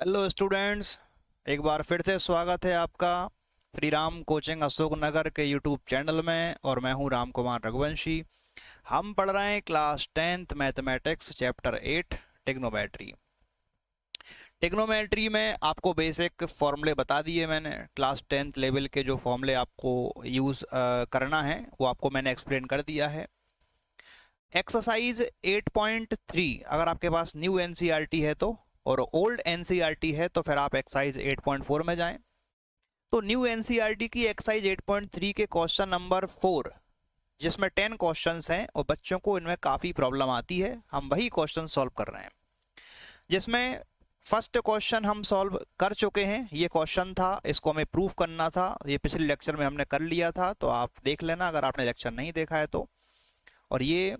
Hello students, एक बार फिर से स्वागत है आपका श्री राम कोचिंग अशोक नगर के यूट्यूब चैनल में। और मैं हूं राम कुमार रघुवंशी। हम पढ़ रहे हैं class 10th mathematics chapter 8 trigonometry. Trigonometry में आपको बेसिक फॉर्मूले बता दिए मैंने। क्लास 10th लेवल के जो फॉर्मूले आपको यूज़ करना है वो आपको मैंने एक्सप्लेन कर दिया है। एक्सरसाइज 8.3 अगर आपके पास न्यू एनसीईआरटी है तो, और ओल्ड एनसीईआरटी है तो फिर आप एक्सरसाइज 8.4 में जाएं। तो न्यू एनसीईआरटी की एक्सरसाइज 8.3 के क्वेश्चन नंबर 4, जिसमें 10 क्वेश्चंस हैं और बच्चों को इनमें काफ़ी प्रॉब्लम आती है, हम वही क्वेश्चन सॉल्व कर रहे हैं। जिसमें फर्स्ट क्वेश्चन हम सॉल्व कर चुके हैं। ये क्वेश्चन था, इसको हमें प्रूफ करना था। ये पिछले लेक्चर में हमने कर लिया था, तो आप देख लेना अगर आपने लेक्चर नहीं देखा है तो। और ये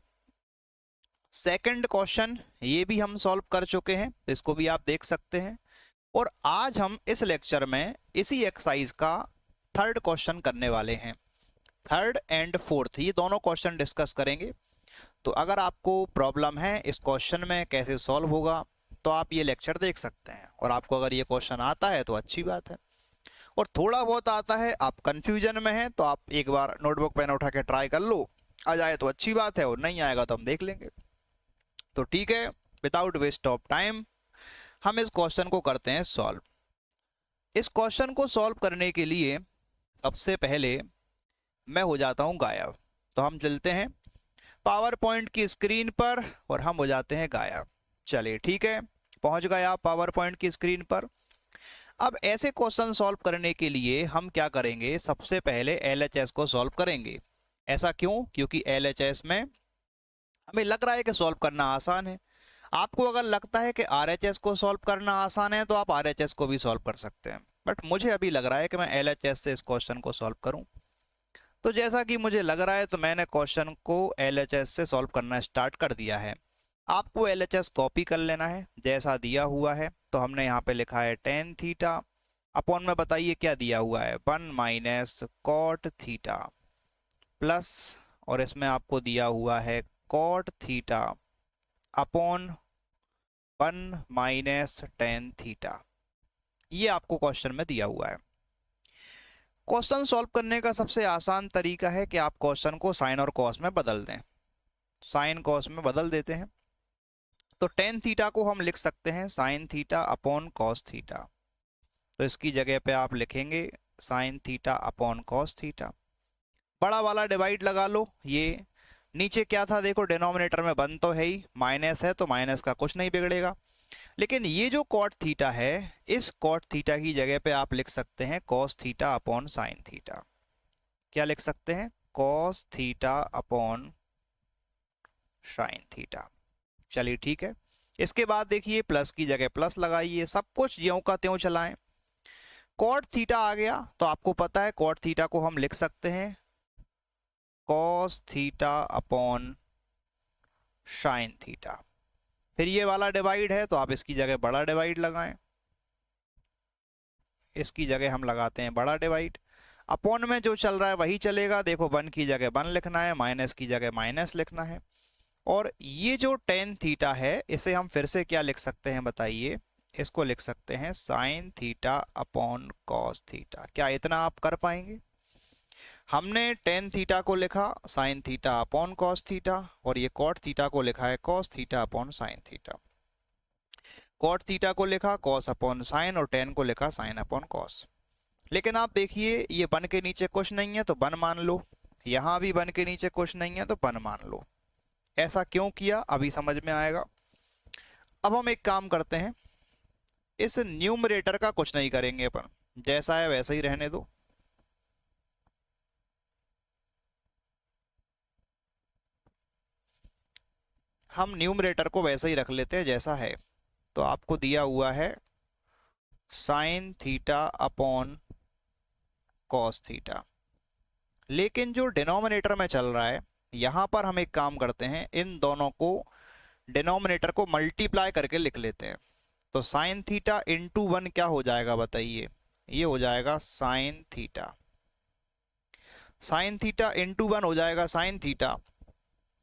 सेकंड क्वेश्चन, ये भी हम सॉल्व कर चुके हैं, तो इसको भी आप देख सकते हैं। और आज हम इस लेक्चर में इसी एक्सरसाइज का थर्ड क्वेश्चन करने वाले हैं। थर्ड एंड फोर्थ ये दोनों क्वेश्चन डिस्कस करेंगे। तो अगर आपको प्रॉब्लम है इस क्वेश्चन में कैसे सॉल्व होगा, तो आप ये लेक्चर देख सकते हैं। और आपको अगर ये क्वेश्चन आता है तो अच्छी बात है, और थोड़ा बहुत आता है, आप कंफ्यूजन में हैं, तो आप एक बार नोटबुक पेन उठा के ट्राई कर लो। आ जाए तो अच्छी बात है, और नहीं आएगा तो हम देख लेंगे। तो ठीक है, विदाउट वेस्ट ऑफ टाइम हम इस क्वेश्चन को करते हैं सॉल्व। इस क्वेश्चन को सॉल्व करने के लिए सबसे पहले मैं हो जाता हूं गायब। तो हम चलते हैं पावर पॉइंट की स्क्रीन पर और हम हो जाते हैं गायब। चलिए ठीक है, पहुंच गए आप पावर पॉइंट की स्क्रीन पर। अब ऐसे क्वेश्चन सॉल्व करने के लिए हम क्या करेंगे, सबसे पहले एलएचएस को सॉल्व करेंगे। ऐसा क्यों? क्योंकि एलएचएस में हमें लग रहा है कि सॉल्व करना आसान है। आपको अगर लगता है कि आरएचएस को सॉल्व करना आसान है तो आप आरएचएस को भी सॉल्व कर सकते हैं, बट मुझे अभी लग रहा है कि मैं एलएचएस से इस क्वेश्चन को सॉल्व करूं। तो जैसा कि मुझे लग रहा है तो मैंने क्वेश्चन को एलएचएस से सॉल्व करना स्टार्ट कर दिया है। आपको एलएचएस कॉपी कर लेना है जैसा दिया हुआ है। तो हमने यहाँ पे लिखा है टेन थीटा अपॉन में, बताइए क्या दिया हुआ है, 1 माइनस कॉट थीटा प्लस, और इसमें आपको दिया हुआ है cot theta upon 1 minus tan theta. ये आपको क्वेश्चन में दिया हुआ है। क्वेश्चन सॉल्व करने का सबसे आसान तरीका है कि आप क्वेश्चन को साइन और कॉस में बदल दें। साइन कॉस में बदल देते हैं तो टेन थीटा को हम लिख सकते हैं sign theta upon cos theta. तो इसकी जगह पे आप लिखेंगे sign theta upon cos theta. बड़ा वाला डिवाइड लगा लो। ये नीचे क्या था देखो, डिनोमिनेटर में 1 तो है ही, माइनस है तो माइनस का कुछ नहीं बिगड़ेगा। लेकिन ये जो कॉट थीटा है, इस कॉट थीटा की जगह पे आप लिख सकते हैं cos theta upon sine theta. क्या लिख सकते हैं? Cos theta upon sine theta. चलिए ठीक है। इसके बाद देखिए प्लस की जगह प्लस लगाइए, सब कुछ ज्यों का त्यों चलाएं। कॉट थीटा आ गया तो आपको पता है कॉट थीटा को हम लिख सकते हैं cos theta upon sine theta. फिर ये वाला डिवाइड है तो आप इसकी जगह बड़ा डिवाइड लगाएं। इसकी जगह हम लगाते हैं बड़ा डिवाइड। अपॉन में जो चल रहा है वही चलेगा। देखो 1 की जगह 1 लिखना है, माइनस की जगह माइनस लिखना है। और ये जो टेन थीटा है इसे हम फिर से क्या लिख सकते हैं बताइए? इसको लिख सकते हैं sign theta upon cos theta. क्या इतना आप कर पाएंगे? हमने टेन थीटा को लिखा sine theta upon cos theta, और ये कॉट थीटा को लिखा है cos theta upon sine theta. Cot theta को लिखा कॉस अपॉन साइन, और टेन को लिखा साइन अपॉन कॉस। लेकिन आप देखिए ये 1 के नीचे कुछ नहीं है तो 1 मान लो, यहां भी 1 के नीचे कुछ नहीं है तो 1 मान लो। ऐसा क्यों किया अभी समझ में आएगा। अब हम एक काम करते हैं, इस न्यूमरेटर का कुछ नहीं करेंगे अपन, जैसा है वैसा ही रहने दो। हम न्यूमरेटर को वैसा ही रख लेते हैं जैसा है। तो आपको दिया हुआ है sine theta upon cos theta. लेकिन जो डिनोमिनेटर में चल रहा है, यहां पर हम एक काम करते हैं, इन दोनों को डिनोमिनेटर को मल्टीप्लाई करके लिख लेते हैं। तो साइन थीटा इंटू 1 क्या हो जाएगा बताइए? ये हो जाएगा sine theta. Sine theta into 1 हो जाएगा साइन थीटा।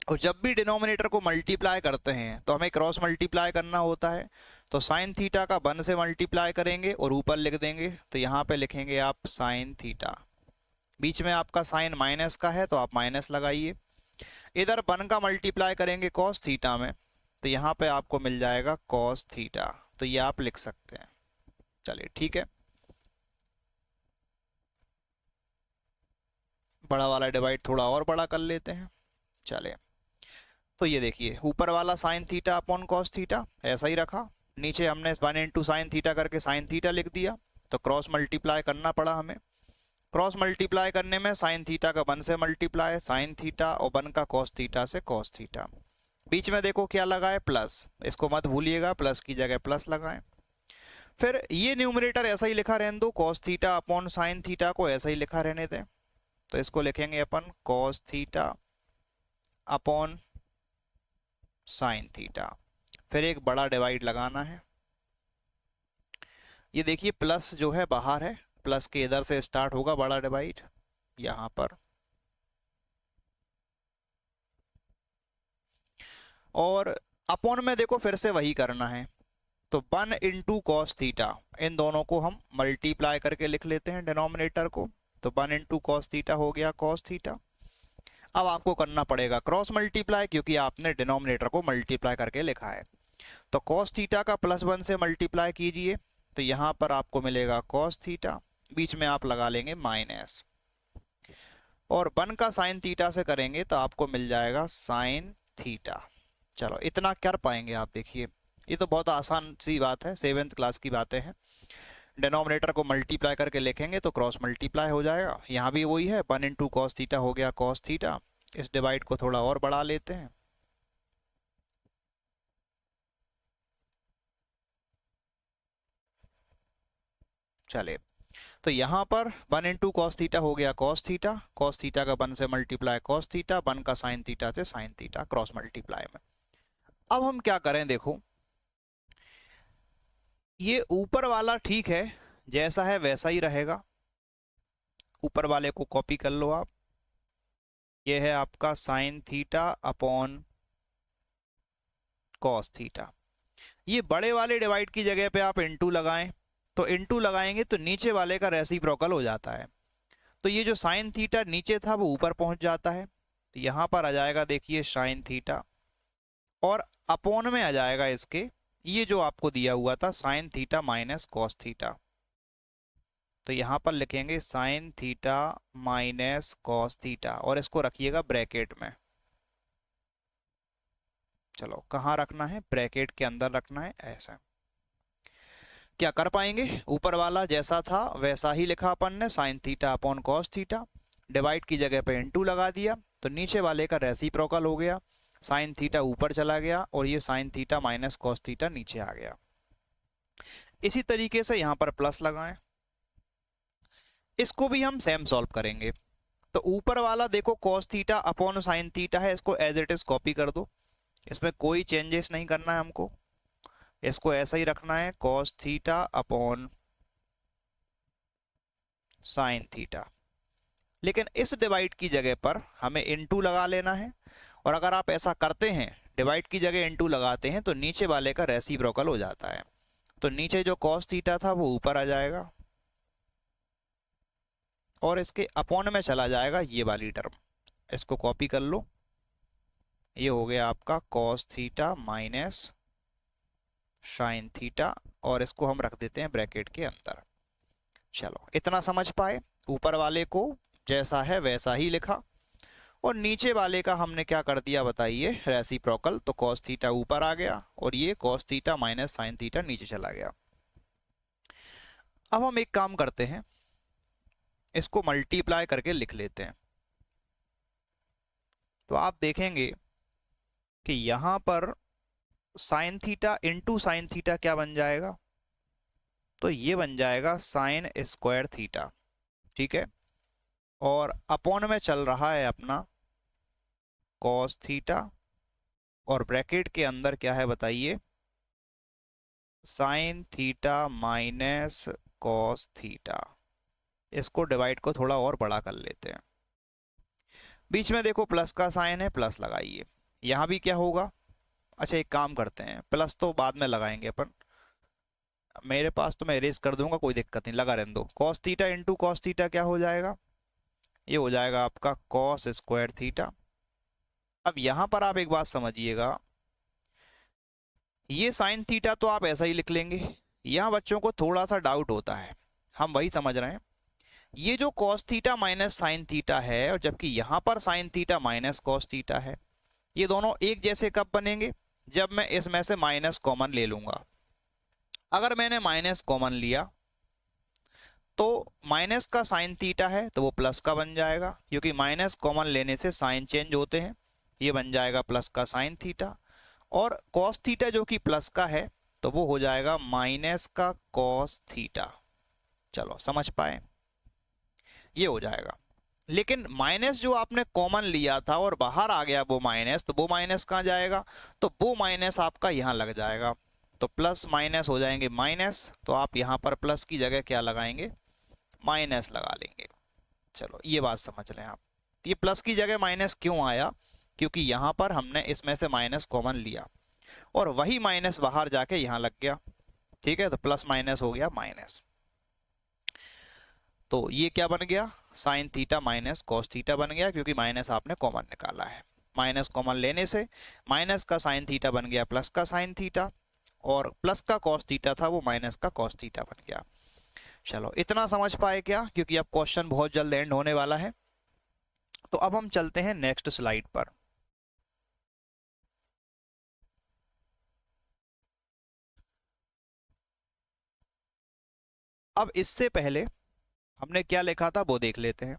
और जब भी डिनोमिनेटर को मल्टीप्लाई करते हैं तो हमें क्रॉस मल्टीप्लाई करना होता है। तो साइन थीटा का 1 से मल्टीप्लाई करेंगे और ऊपर लिख देंगे, तो यहाँ पे लिखेंगे आप साइन थीटा। बीच में आपका साइन माइनस का है तो आप माइनस लगाइए। इधर 1 का मल्टीप्लाई करेंगे कॉस थीटा में, तो यहाँ पे आपको मिल जाएगा कॉस थीटा, तो ये आप लिख सकते हैं। चलिए ठीक है, बड़ा वाला डिवाइड थोड़ा और बड़ा कर लेते हैं। चलिए, तो ये देखिए ऊपर वाला sign theta upon cos theta ऐसा ही रखा, नीचे हमने 1 इंटू साइन थीटा करके साइन थीटा लिख दिया, तो क्रॉस मल्टीप्लाई करना पड़ा हमें। क्रॉस मल्टीप्लाई करने में साइन थीटा का 1 से मल्टीप्लाई साइन थीटा और 1 का कॉस थीटा से कॉस थीटा। बीच में देखो क्या लगा है प्लस, इसको मत भूलिएगा, प्लस की जगह प्लस लगाएं। फिर ये न्यूमरेटर ऐसा ही लिखा रहने दो, cos theta upon sine theta को ऐसा ही लिखा रहने दें, तो इसको लिखेंगे अपन cos theta upon sine theta. फिर एक बड़ा डिवाइड लगाना है। ये देखिए प्लस जो है बाहर है, प्लस के इधर से स्टार्ट होगा बड़ा डिवाइड यहां पर, और अपॉन में देखो फिर से वही करना है, तो 1 इंटू कॉस थीटा, इन दोनों को हम मल्टीप्लाई करके लिख लेते हैं डिनोमिनेटर को, तो 1 इंटू कॉस थीटा हो गया कॉस थीटा। अब आपको करना पड़ेगा क्रॉस मल्टीप्लाई, क्योंकि आपने डिनोमिनेटर को मल्टीप्लाई करके लिखा है, तो कॉस थीटा का +1 से मल्टीप्लाई कीजिए, तो यहाँ पर आपको मिलेगा कॉस थीटा, बीच में आप लगा लेंगे माइनस, और 1 का साइन थीटा से करेंगे तो आपको मिल जाएगा साइन थीटा। चलो इतना कर पाएंगे आप, देखिए ये तो बहुत आसान सी बात है, 7th क्लास की बातें हैं। डिनोमिनेटर को मल्टीप्लाई करके लिखेंगे तो क्रॉस मल्टीप्लाई हो जाएगा, यहाँ भी वही है, 1 इंटू कॉस थीटा हो गया कॉस थीटा। इस डिवाइड को थोड़ा और बढ़ा लेते हैं, चलिए, तो यहाँ पर 1 इंटू कॉस थीटा हो गया कॉस थीटा, कॉस थीटा का 1 से मल्टीप्लाई कॉस थीटा, 1 का साइन थीटा से साइन थीटा, क्रॉस मल्टीप्लाई में। अब हम क्या करें, देखो ये ऊपर वाला ठीक है, जैसा है वैसा ही रहेगा, ऊपर वाले को कॉपी कर लो आप, ये है आपका sign theta upon cos theta. ये बड़े वाले डिवाइड की जगह पे आप इंटू लगाएं, तो इंटू लगाएंगे तो नीचे वाले का रेसिप्रोकल हो जाता है, तो ये जो साइन थीटा नीचे था वो ऊपर पहुंच जाता है, तो यहाँ पर आ जाएगा देखिए साइन थीटा, और अपॉन में आ जाएगा इसके ये जो आपको दिया हुआ था sine theta minus cos theta, तो यहाँ पर लिखेंगे sign theta minus cos theta, और इसको रखिएगा ब्रैकेट में। चलो कहाँ रखना है, ब्रैकेट के अंदर रखना है, ऐसा क्या कर पाएंगे, ऊपर वाला जैसा था वैसा ही लिखा अपन ने, sign theta upon cos theta, divide की जगह पे इंटू लगा दिया, तो नीचे वाले का रेसिप्रोकल हो गया, साइन थीटा ऊपर चला गया और ये sign theta minus cos theta नीचे आ गया। इसी तरीके से यहाँ पर प्लस लगाएं, इसको भी हम सेम सॉल्व करेंगे, तो ऊपर वाला देखो cos theta upon sine theta है, इसको एज इट इज कॉपी कर दो, इसमें कोई चेंजेस नहीं करना है हमको, इसको ऐसा ही रखना है cos theta upon sine theta, लेकिन इस डिवाइड की जगह पर हमें इनटू लगा लेना है, और अगर आप ऐसा करते हैं डिवाइड की जगह इनटू लगाते हैं तो नीचे वाले का रेसिप्रोकल हो जाता है, तो नीचे जो कॉस थीटा था वो ऊपर आ जाएगा और इसके अपॉन में चला जाएगा ये वाली टर्म, इसको कॉपी कर लो, ये हो गया आपका cos theta minus sine theta, और इसको हम रख देते हैं ब्रैकेट के अंदर। चलो इतना समझ पाए, ऊपर वाले को जैसा है वैसा ही लिखा, और नीचे वाले का हमने क्या कर दिया बताइए, रेसिप्रोकल, तो कॉस थीटा ऊपर आ गया और ये cos theta minus sine theta नीचे चला गया। अब हम एक काम करते हैं, इसको मल्टीप्लाई करके लिख लेते हैं, तो आप देखेंगे कि यहां पर sine theta into sine theta क्या बन जाएगा, तो ये बन जाएगा साइन स्क्वायर थीटा, ठीक है, और अपॉन में चल रहा है अपना कॉस थीटा, और ब्रैकेट के अंदर क्या है बताइए, sign theta minus cos theta. इसको डिवाइड को थोड़ा और बड़ा कर लेते हैं, बीच में देखो प्लस का साइन है, प्लस लगाइए, यहाँ भी क्या होगा, अच्छा एक काम करते हैं, प्लस तो बाद में लगाएंगे अपन, मेरे पास तो मैं इरेज कर दूंगा, कोई दिक्कत नहीं, लगा रहने दो। Cos theta into cos theta क्या हो जाएगा, ये हो जाएगा आपका कॉस स्क्वायर थीटा। अब यहां पर आप एक बात समझिएगा, ये साइन थीटा तो आप ऐसा ही लिख लेंगे, यहाँ बच्चों को थोड़ा सा डाउट होता है, हम वही समझ रहे हैं। ये जो cos theta minus sine theta है, और जबकि यहाँ पर sign theta minus cos theta है, ये दोनों एक जैसे कब बनेंगे, जब मैं इसमें से माइनस कॉमन ले लूंगा। अगर मैंने माइनस कॉमन लिया तो माइनस का साइन थीटा है तो वो प्लस का बन जाएगा, क्योंकि माइनस कॉमन लेने से साइन चेंज होते हैं, ये बन जाएगा प्लस का साइन थीटा। और कॉस थीटा जो कि प्लस का है तो वो हो जाएगा माइनस का कॉस थीटा। चलो समझ पाए, ये हो जाएगा। लेकिन माइनस जो आपने कॉमन लिया था और बाहर आ गया वो माइनस, तो वो माइनस कहाँ जाएगा, तो वो माइनस आपका यहाँ लग जाएगा, तो प्लस माइनस हो जाएंगे माइनस, तो आप यहाँ पर प्लस की जगह क्या लगाएंगे, माइनस लगा लेंगे। चलो ये बात समझ लें आप। ये प्लस की जगह माइनस क्यों आया, क्योंकि यहाँ पर हमने इसमें से माइनस कॉमन लिया और वही माइनस बाहर जाके यहाँ लग गया, ठीक है, तो प्लस माइनस हो गया माइनस। तो ये क्या बन गया, sign theta minus cos theta बन गया, क्योंकि माइनस आपने कॉमन निकाला है। माइनस कॉमन लेने से माइनस का साइन थीटा बन गया प्लस का साइन थीटा, और प्लस का कॉस थीटा था वो माइनस का कॉस थीटा बन गया। चलो इतना समझ पाए क्या, क्योंकि अब क्वेश्चन बहुत जल्द एंड होने वाला है। तो अब हम चलते हैं नेक्स्ट स्लाइड पर। अब इससे पहले हमने क्या लिखा था वो देख लेते हैं।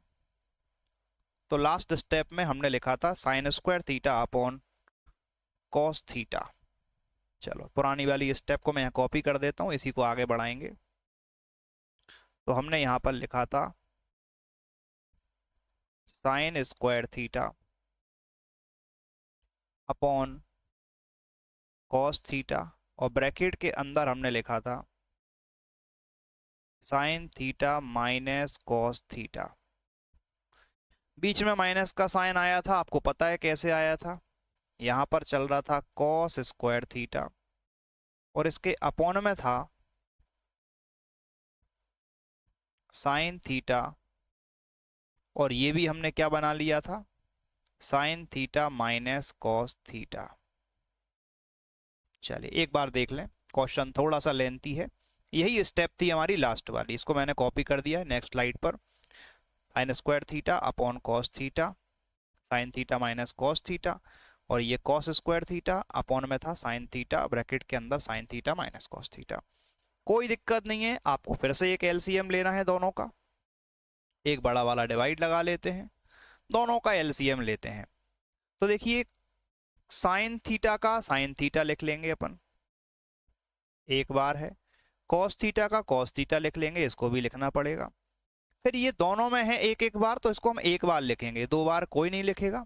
तो लास्ट स्टेप में हमने लिखा था sine square theta upon cos theta. चलो पुरानी वाली स्टेप को मैं यहाँ कॉपी कर देता हूँ, इसी को आगे बढ़ाएंगे। तो हमने यहाँ पर लिखा था sine square theta upon cos theta, और ब्रैकेट के अंदर हमने लिखा था sine theta minus cos theta. बीच में माइनस का साइन आया था, आपको पता है कैसे आया था, यहाँ पर चल रहा था कॉस स्क्वायर थीटा और इसके अपॉन में था साइन थीटा, और ये भी हमने क्या बना लिया था, sine theta minus cos theta. चलिए एक बार देख लें, क्वेश्चन थोड़ा सा लेंथी है, यही स्टेप थी हमारी लास्ट वाली, इसको मैंने कॉपी कर दिया है नेक्स्ट स्लाइड पर। Sign square theta upon cos theta, sign theta minus cos theta, और ये कॉस स्क्वायर थीटा अपॉन में था साइन थीटा, ब्रैकेट के अंदर sign theta minus cos theta. कोई दिक्कत नहीं है, आपको फिर से एक एलसीएम लेना है दोनों का, एक बड़ा वाला डिवाइड लगा लेते हैं, दोनों का एलसीएम लेते हैं। तो देखिए साइन थीटा का साइन थीटा लिख लेंगे अपन, एक बार है, कॉस थीटा का कॉस थीटा लिख लेंगे, इसको भी लिखना पड़ेगा। फिर ये दोनों में है एक एक बार, तो इसको हम एक बार लिखेंगे, दो बार कोई नहीं लिखेगा,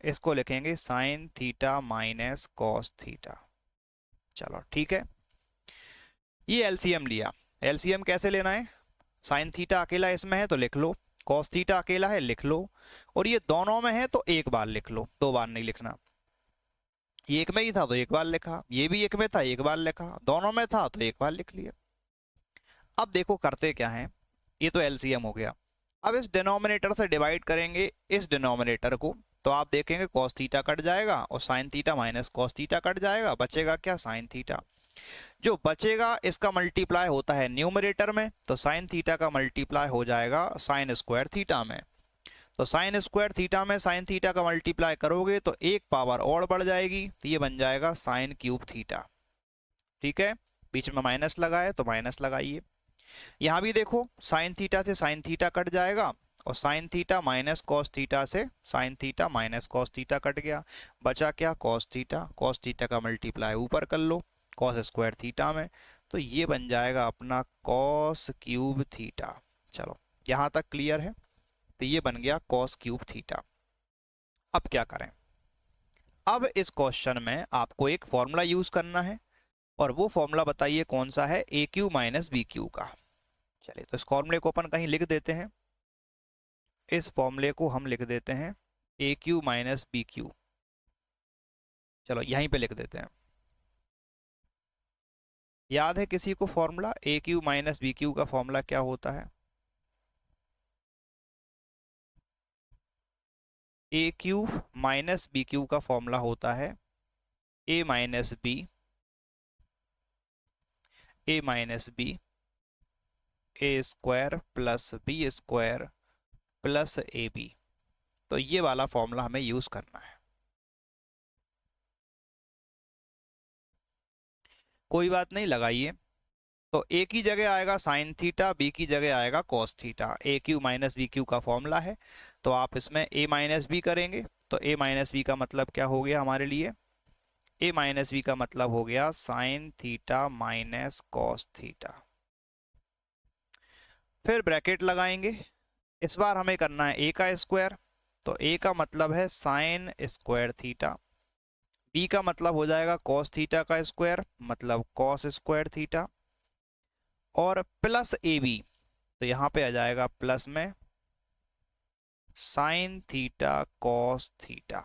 इसको लिखेंगे sign theta minus cos theta. चलो ठीक है, ये एलसीएम लिया। एलसीएम कैसे लेना है, साइन थीटा अकेला इसमें है तो लिख लो, कॉस थीटा अकेला है लिख लो, और ये दोनों में है तो एक बार लिख लो, दो बार नहीं लिखना। ये एक में ही था तो एक बार लिखा, ये भी एक में था एक बार लिखा, दोनों में था तो एक बार लिख लिया। अब देखो करते क्या है, ये तो एलसीएम हो गया। अब इस डिनोमिनेटर से डिवाइड करेंगे इस डिनोमिनेटर को, तो आप देखेंगे कॉस थीटा कट जाएगा और sine theta minus cos theta cut जाएगा, बचेगा क्या, साइन थीटा। जो बचेगा इसका मल्टीप्लाई होता है न्यूमरेटर में, तो साइन थीटा का मल्टीप्लाई हो जाएगा साइन स्क्वायर थीटा में, तो साइन स्क्वायर थीटा में साइन थीटा का मल्टीप्लाई करोगे तो एक पावर और बढ़ जाएगी, तो ये बन जाएगा साइन क्यूब थीटा। ठीक है, बीच में माइनस लगाए तो माइनस लगाइए। यहाँ भी देखो साइन थीटा से साइन थीटा कट जाएगा, और sine theta minus cos theta से sine theta minus cos theta cut गया, बचा क्या, कॉस थीटा। कॉस थीटा का मल्टीप्लाई ऊपर कर लो कॉस स्क्वायर थीटा में, तो ये बन जाएगा अपना कॉस क्यूब थीटा। चलो यहाँ तक क्लियर है, तो ये बन गया कॉस क्यूब थीटा। अब क्या करें, अब इस क्वेश्चन में आपको एक फॉर्मूला यूज करना है, और वो फॉर्मूला बताइए कौन सा है, A cube minus B cube का। चलिए तो इस फॉर्मूले को अपन कहीं लिख देते हैं, इस फॉर्मूले को हम लिख देते हैं ए क्यू माइनस बी क्यू। चलो यहीं पे लिख देते हैं, याद है किसी को formula A cube minus B cube का फॉर्मूला क्या होता है? A cube minus B cube का फॉर्मूला होता है A minus B A square plus B square plus A B. तो ये वाला फॉर्मूला हमें यूज करना है। कोई बात नहीं, लगाइए। तो ए की जगह आएगा साइन थीटा, बी की जगह आएगा कॉस थीटा। ए क्यू माइनस बी क्यू का फॉर्मूला है, तो आप इसमें ए माइनस बी करेंगे। तो ए माइनस बी का मतलब क्या हो गया हमारे लिए? ए माइनस बी का मतलब हो गया sign theta minus cos theta. फिर ब्रैकेट लगाएंगे। इस बार हमें करना है ए का स्क्वायर, तो ए का मतलब है साइन स्क्वायर थीटा। बी का मतलब हो जाएगा कॉस थीटा का स्क्वायर, मतलब कॉस स्क्वायर थीटा। और प्लस ए बी, तो यहाँ पे आ जाएगा प्लस में साइन थीटा कॉस थीटा।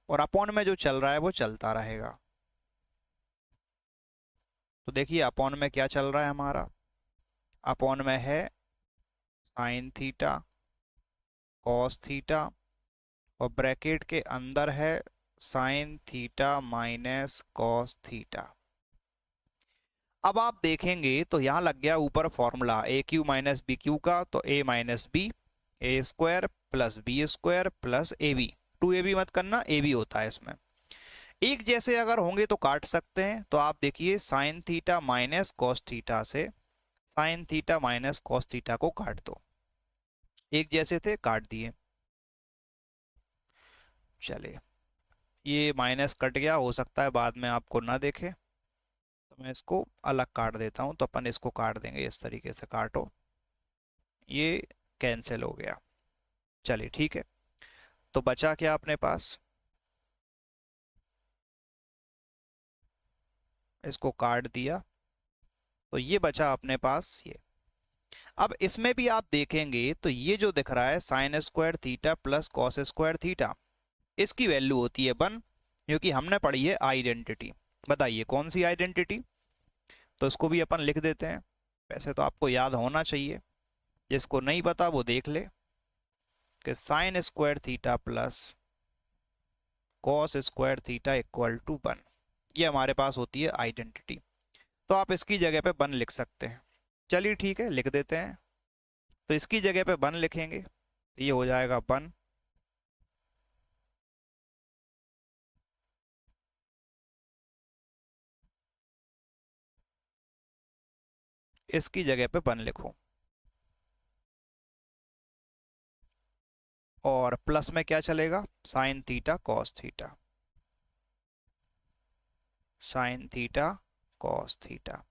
और अपॉन में जो चल रहा है वो चलता रहेगा। तो देखिए अपॉन में क्या चल रहा है हमारा? अपॉन में है साइन थीटा कॉस थीटा, और ब्रैकेट के अंदर है sine theta minus cos theta. अब आप देखेंगे तो यहाँ लग गया ऊपर formula A cube minus B cube का, तो A minus B A square plus B square plus A B. Two A B मत करना, ए बी होता है इसमें। एक जैसे अगर होंगे तो काट सकते हैं। तो आप देखिए sine theta minus cos theta से sine theta minus cos theta को काट दो। एक जैसे थे, काट दिए। चलिए, ये माइनस कट गया, हो सकता है बाद में आपको ना देखे, तो मैं इसको अलग काट देता हूं। तो अपन इसको काट देंगे, इस तरीके से काटो, ये कैंसिल हो गया। चलिए ठीक है। तो बचा क्या अपने पास? इसको काट दिया, तो ये बचा अपने पास ये। अब इसमें भी आप देखेंगे तो ये जो दिख रहा है sign square theta plus cos square theta, इसकी वैल्यू होती है 1, क्योंकि हमने पढ़ी है आइडेंटिटी। बताइए कौन सी आइडेंटिटी? तो इसको भी अपन लिख देते हैं। वैसे तो आपको याद होना चाहिए, जिसको नहीं पता वो देख ले कि sine square theta plus cos square theta equal to 1। ये हमारे पास होती है आइडेंटिटी। तो आप इसकी जगह पे 1 लिख सकते हैं। चलिए ठीक है, लिख देते हैं। तो इसकी जगह पे 1 लिखेंगे, तो ये हो जाएगा 1। इसकी जगह पे 1 लिखो, और प्लस में क्या चलेगा? Sign theta cos theta, sign theta cos theta.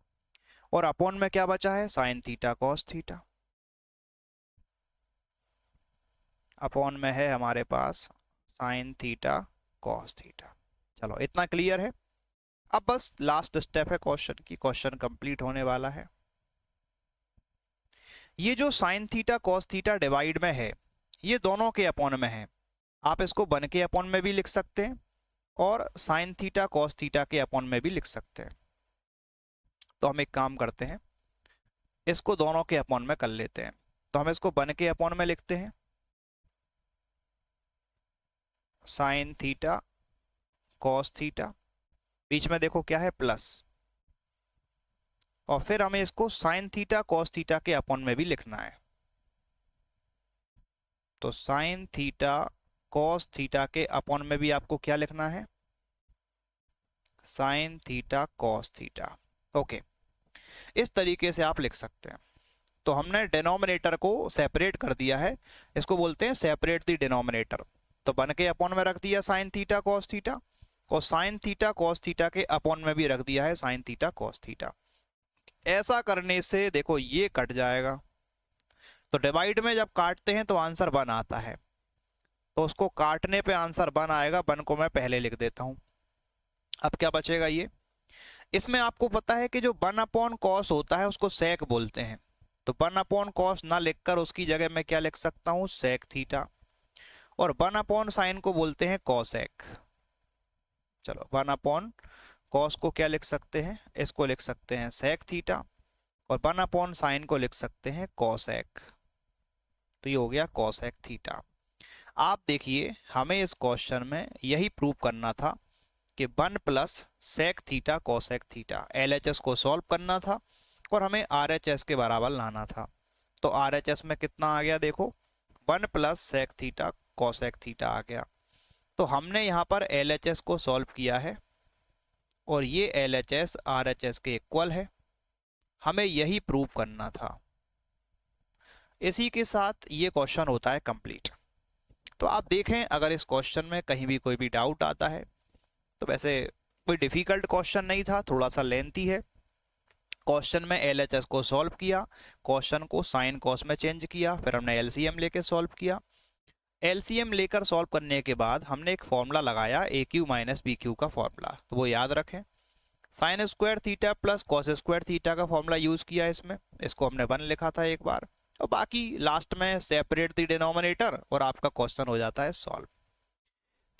और अपॉन में क्या बचा है? Sine theta cos theta. Upon में है हमारे पास साइन थीटा कॉस थीटा। चलो इतना क्लियर है। अब बस लास्ट स्टेप है क्वेश्चन की, क्वेश्चन कंप्लीट होने वाला है। ये जो sign theta cos theta divide में है, ये दोनों के अपॉन में है। आप इसको 1 के अपॉन में भी लिख सकते हैं, और साइन थीटा कॉस थीटा के अपॉन में भी लिख सकते हैं। तो हम एक काम करते हैं, इसको दोनों के अपॉन में कर लेते हैं। तो हम इसको 1 के अपॉन में लिखते हैं, साइन थीटा कॉस थीटा, बीच में देखो क्या है? प्लस। और फिर हमें इसको साइन थीटा कॉस थीटा के अपॉन में भी लिखना है। तो साइन थीटा कॉस थीटा के अपॉन में भी आपको क्या लिखना है? Sine theta cos theta. Okay, इस तरीके से आप लिख सकते हैं। तो हमने डिनोमिनेटर को सेपरेट कर दिया है, इसको बोलते हैं सेपरेट द डिनोमिनेटर। तो 1 के अपॉन में रख दिया साइन थीटा कॉस थीटा, और साइन थीटा कॉस थीटा के अपॉन में भी रख दिया है साइन थीटा कॉस थीटा। ऐसा करने से देखो ये कट जाएगा। तो डिवाइड में जब काटते हैं तो आंसर 1 आता है, तो उसको काटने पे आंसर 1 आएगा। 1 को मैं पहले लिख देता हूं। अब क्या बचेगा? ये इसमें आपको पता है कि जो 1 अपॉन कॉस होता है उसको सेक बोलते हैं। तो 1 अपॉन कॉस ना लिखकर उसकी जगह मैं क्या लिख सकता हूं? Sec theta. और 1 अपॉन साइन को बोलते हैं कॉसेक। चलो 1 अपॉन कॉस को क्या लिख सकते हैं, इसको लिख सकते हैं सेक थीटा, और 1 साइन को लिख सकते हैं कॉसेक। तो ये हो गया कॉसेक थीटा। आप देखिए हमें इस क्वेश्चन में यही प्रूव करना था कि 1 plus sec theta cosec theta, LHS को सॉल्व करना था और हमें RHS के बराबर लाना था। तो RHS में कितना आ गया देखो, 1 plus sec theta cosec theta आ गया। तो हमने यहाँ पर LHS को सॉल्व किया है और ये LHS RHS के इक्वल है, हमें यही प्रूव करना था। इसी के साथ ये क्वेश्चन होता है कंप्लीट। तो आप देखें अगर इस क्वेश्चन में कहीं भी कोई भी डाउट आता है, तो वैसे कोई डिफिकल्ट क्वेश्चन नहीं था, थोड़ा सा लेंथी है। क्वेश्चन में LHS को सॉल्व किया, क्वेश्चन को साइन कॉस में चेंज किया, फिर हमने LCM लेके सॉल्व किया। LCM लेकर सॉल्व करने के बाद हमने एक फॉर्मूला लगाया AQ माइनस BQ का फॉर्मूला, तो वो याद रखें। Sign square theta plus cos square theta का फॉर्मूला यूज किया इसमें, इसको हमने 1 लिखा था एक बार, और बाकी लास्ट में सेपरेट द डिनोमिनेटर और आपका क्वेश्चन हो जाता है सॉल्व।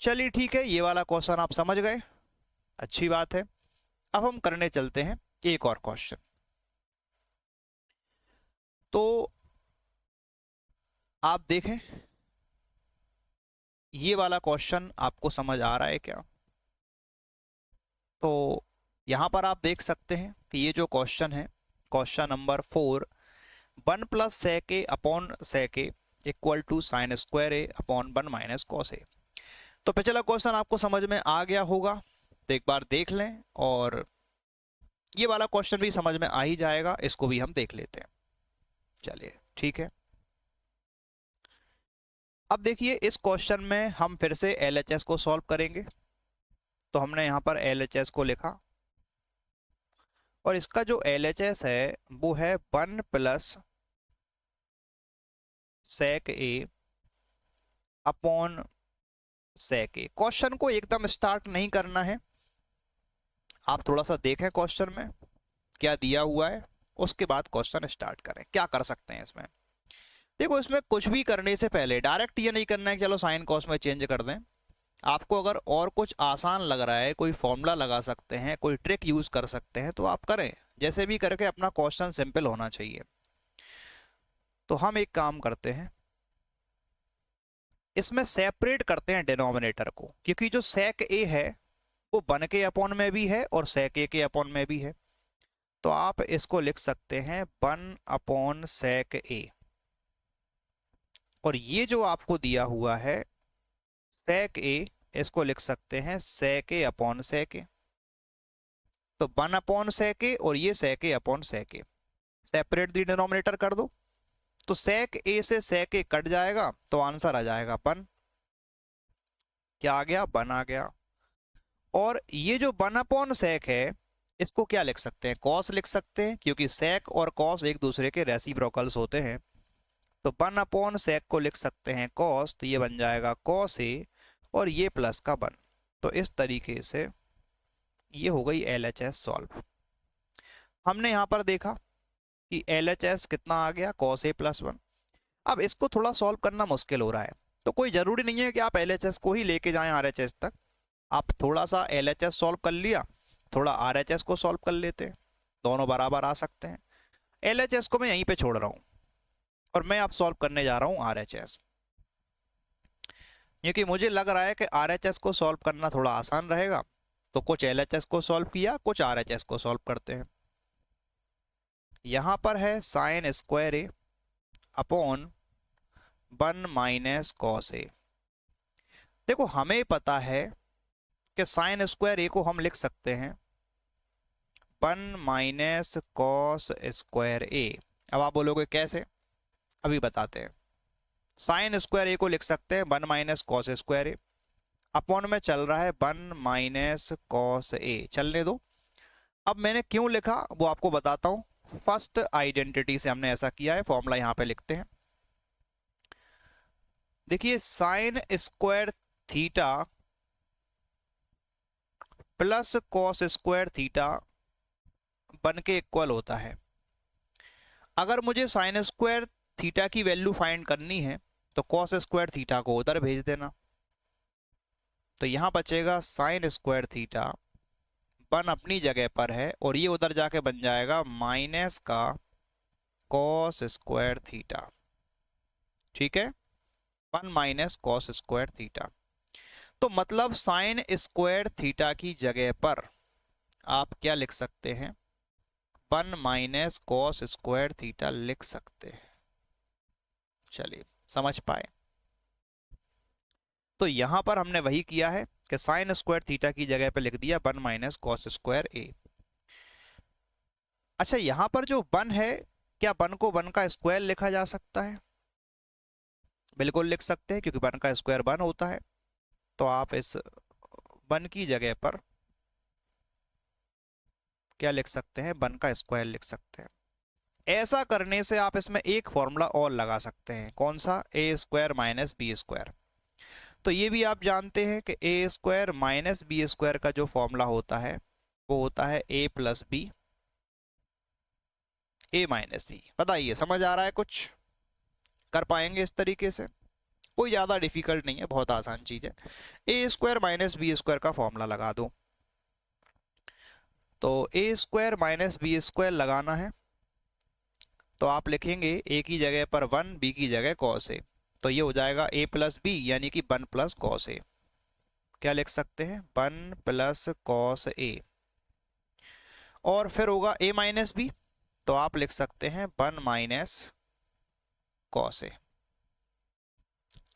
चलिए ठीक है, ये वाला क्वेश्चन आप समझ गए, अच्छी बात है। अब हम करने चलते हैं एक और क्वेश्चन। तो आप देखें ये वाला क्वेश्चन आपको समझ आ रहा है क्या? तो यहां पर आप देख सकते हैं कि ये जो क्वेश्चन है, question number 4, 1 plus sec A upon sec A equal to sine square A upon 1 minus cos A. तो पिछला क्वेश्चन आपको समझ में आ गया होगा, तो एक बार देख लें, और ये वाला क्वेश्चन भी समझ में आ ही जाएगा, इसको भी हम देख लेते हैं। चलिए ठीक है। अब देखिए इस क्वेश्चन में हम फिर से LHS को सॉल्व करेंगे। तो हमने यहाँ पर LHS को लिखा, और इसका जो LHS है वो है 1 plus sec A upon sec A. Question को एकदम स्टार्ट नहीं करना है, आप थोड़ा सा देखें क्वेश्चन में क्या दिया हुआ है, उसके बाद क्वेश्चन स्टार्ट करें। क्या कर सकते हैं इसमें, देखो इसमें कुछ भी करने से पहले डायरेक्ट ये नहीं करना है कि चलो साइन कॉस में चेंज कर दें। आपको अगर और कुछ आसान लग रहा है, कोई फॉर्मूला लगा सकते हैं, कोई ट्रिक यूज कर सकते हैं, तो आप करें, जैसे भी करके अपना क्वेश्चन सिंपल होना चाहिए। तो हम एक काम करते हैं, इसमें सेपरेट करते हैं डिनोमिनेटर को, क्योंकि जो सेक ए है वो 1 के अपॉन में भी है और सेक ए के अपॉन में भी है। तो आप इसको लिख सकते हैं 1 अपॉन सेक ए, और ये जो आपको दिया हुआ है सेक ए, इसको लिख सकते हैं सेक ए अपॉन सेक ए। तो 1 अपॉन सेक ए और ये sec A upon sec A, separate the denominator कर दो, तो सेक ए से सेक ए कट जाएगा, तो आंसर आ जाएगा 1। क्या आ गया, 1 आ गया। और ये जो 1 अपॉन सेक है, इसको क्या लिख सकते हैं, कॉस लिख सकते हैं, क्योंकि सेक और कॉस एक दूसरे के रेसिप्रोकल्स होते हैं। तो 1 अपॉन सेक को लिख सकते हैं कॉस, तो ये बन जाएगा कॉस ए, और ये प्लस का 1। तो इस तरीके से ये हो गई LHS सॉल्व। हमने यहाँ पर देखा कि LHS कितना आ गया, कॉस ए प्लस 1। अब इसको थोड़ा सॉल्व करना मुश्किल हो रहा है, तो कोई ज़रूरी नहीं है कि आप LHS को ही लेके जाएं RHS तक। आप थोड़ा सा LHS सॉल्व कर लिया, थोड़ा RHS को सॉल्व कर लेते हैं, दोनों बराबर आ सकते हैं। LHS को मैं यहीं पे छोड़ रहा हूँ और मैं अब सॉल्व करने जा रहा हूँ RHS, क्योंकि मुझे लग रहा है कि RHS को सॉल्व करना थोड़ा आसान रहेगा। तो कुछ LHS को सॉल्व किया, कुछ RHS को सॉल्व करते हैं। यहाँ पर है sign square A upon 1 minus cos ए। देखो हमें पता है कि साइन स्क्वायर ए को हम लिख सकते हैं 1 माइनस कॉस स्क्वायर ए। अब आप बोलोगे कैसे, अभी बताते हैं। साइन स्क्वायर ए को लिख सकते हैं 1 minus cos square A, upon में चल रहा है 1 माइनस कॉस ए, चलने दो। अब मैंने क्यों लिखा वो आपको बताता हूं। फर्स्ट आइडेंटिटी से हमने ऐसा किया है, फॉर्मूला यहां पे लिखते हैं। देखिए sign square theta plus cos square theta 1 के इक्वल होता है। अगर मुझे साइन स्क्वायर थीटा की वैल्यू फाइंड करनी है, तो कॉस स्क्वायर थीटा को उधर भेज देना। तो यहां बचेगा साइन स्क्वायर थीटा 1 अपनी जगह पर है और ये उधर जाके बन जाएगा माइनस का कॉस स्क्वायर थीटा, ठीक है, 1 माइनस कॉस स्क्वायर थीटा। तो मतलब साइन स्क्वायर थीटा की जगह पर आप क्या लिख सकते हैं, 1 माइनस कॉस स्क्वायर थीटा लिख सकते हैं। चलिए समझ पाए। तो यहां पर हमने वही किया है कि साइन स्क्वायर थीटा की जगह पे लिख दिया 1 माइनस कॉस स्क्वायर ए। अच्छा यहां पर जो 1 है, क्या 1 को 1 का स्क्वायर लिखा जा सकता है? बिल्कुल लिख सकते हैं, क्योंकि 1 का स्क्वायर 1 होता है। तो आप इस 1 की जगह पर क्या लिख सकते हैं, 1 का स्क्वायर लिख सकते हैं। ऐसा करने से आप इसमें एक फॉर्मूला और लगा सकते हैं, कौन सा, ए स्क्वायर माइनस बी स्क्वायर। तो ये भी आप जानते हैं कि ए स्क्वायर माइनस बी स्क्वायर का जो फॉर्मूला होता है वो होता है ए प्लस बी, ए माइनस बी। बताइए समझ आ रहा है, कुछ कर पाएंगे इस तरीके से? कोई ज़्यादा डिफिकल्ट नहीं है, बहुत आसान चीज़ है। ए स्क्वायर माइनस बी स्क्वायर का फॉर्मूला लगा दो। तो ए स्क्वायर माइनस बी स्क्वायर लगाना है तो आप लिखेंगे ए की जगह पर 1, बी की जगह कॉस ए। तो ये हो जाएगा ए प्लस बी यानी कि 1 प्लस कॉस ए। क्या लिख सकते हैं, 1 प्लस कॉस ए। और फिर होगा ए माइनस बी, तो आप लिख सकते हैं 1 माइनस कॉस ए।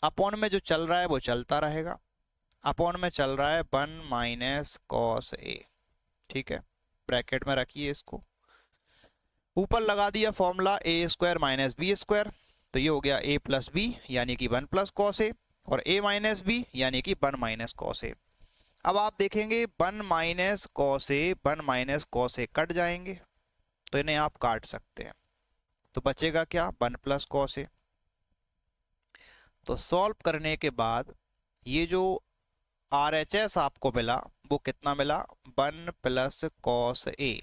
अपॉन में जो चल रहा है वो चलता रहेगा, अपॉन में चल रहा है 1 माइनस कॉस ए, ठीक है, ब्रैकेट में रखिए इसको। ऊपर लगा दिया फॉर्मूला ए स्क्वायर माइनस बी स्क्वायर, तो ये हो गया ए प्लस बी यानी कि 1 प्लस कॉस ए, और ए माइनस बी यानी कि 1 माइनस कॉस ए। अब आप देखेंगे 1 माइनस कॉस ए 1 माइनस कॉस ए कट जाएंगे, तो इन्हें आप काट सकते हैं। तो बचेगा क्या, 1 प्लस कॉस ए। तो सॉल्व करने के बाद ये जो RHS आपको मिला वो कितना मिला, 1 प्लस कॉस ए।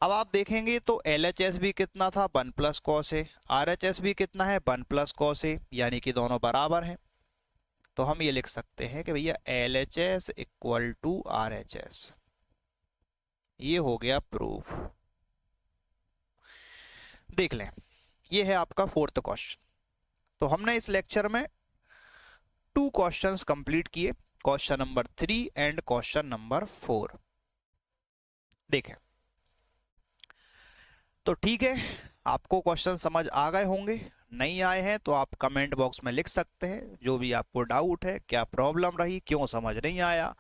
अब आप देखेंगे तो LHS भी कितना था, 1 प्लस कॉस ए, RHS भी कितना है, 1 प्लस कॉस ए, यानी कि दोनों बराबर हैं। तो हम ये लिख सकते हैं कि भैया LHS इक्वल टू RHS। ये हो गया प्रूफ। देख लें, ये है आपका 4th क्वेश्चन। तो हमने इस लेक्चर में 2 क्वेश्चंस कंप्लीट किए, question number 3 and question number 4। देखें तो ठीक है, आपको क्वेश्चन समझ आ गए होंगे। नहीं आए हैं तो आप कमेंट बॉक्स में लिख सकते हैं, जो भी आपको डाउट है, क्या प्रॉब्लम रही, क्यों समझ नहीं आया,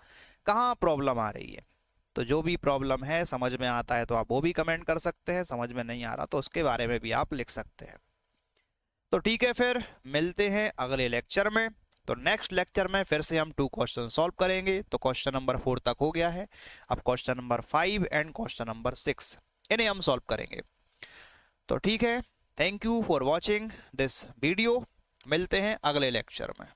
कहाँ प्रॉब्लम आ रही है। तो जो भी प्रॉब्लम है, समझ में आता है तो आप वो भी कमेंट कर सकते हैं, समझ में नहीं आ रहा तो उसके बारे में भी आप लिख सकते हैं। तो ठीक है, फिर मिलते हैं अगले लेक्चर में। तो नेक्स्ट लेक्चर में फिर से हम 2 क्वेश्चन सॉल्व करेंगे। तो क्वेश्चन नंबर 4 तक हो गया है, अब question number 5 and question number 6 इन्हें हम सॉल्व करेंगे। तो ठीक है, thank you for watching this video. मिलते हैं अगले लेक्चर में।